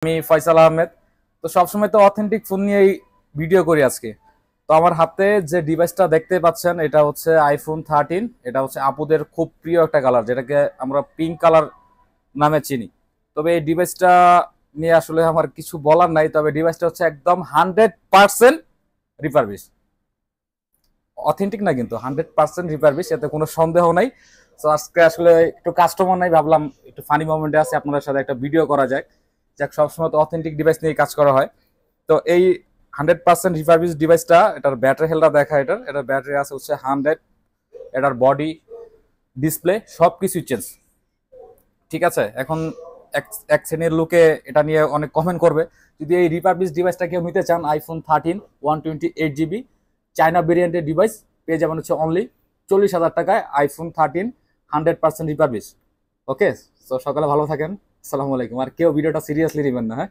আমি ফয়সাল আহমেদ। তো সবসময় তো অথেন্টিক ফোন নিয়েই ভিডিও করি আজকে। তো আমার হাতে যে ডিভাইসটা দেখতে পাচ্ছেন এটা হচ্ছে আইফোন 13। এটা হচ্ছে আপুদের খুব প্রিয় একটা কালার, যেটাকে আমরা পিঙ্ক কালার নামে চিনি। তবে এই ডিভাইসটা নিয়ে আসলে আমার কিছু বলার নাই, তবে ডিভাইসটা হচ্ছে একদম 100% রিপারবিশ। অথেন্টিক না, কিন্তু 100% রিপারবিশ, এতে কোনো সন্দেহ নাই। তো আজকে আসলে একটু কাস্টমার নাই, ভাবলাম একটু ফানি মোমেন্টে আছে, আপনাদের সাথে একটা ভিডিও করা যায়। যাক, সবসময় তো অথেন্টিক ডিভাইস নিয়ে কাজ করা হয়। তো এই 100% রিফারবিশ ডিভাইসটা, এটার ব্যাটারি হেলটা দেখা, এটার ব্যাটারি আছে হচ্ছে 100। এটার বডি, ডিসপ্লে সব কিছুই চেঞ্জ। ঠিক আছে, এখন এক এক শ্রেণীর লোকে এটা নিয়ে অনেক কমেন্ট করবে। যদি এই রিফারবিশ ডিভাইসটা কেউ নিতে চান, আইফোন 13 128 জিবি চায়না ভেরিয়েন্টের ডিভাইস পেয়ে যাবেন হচ্ছে অনলি 40,000 টাকায়। IPhone 13 100% refurbish. ওকে, তো সকালে ভালো থাকেন। আসসালামু আলাইকুম। আর কেউ ভিডিওটা সিরিয়াসলি নেবেন না, হ্যাঁ।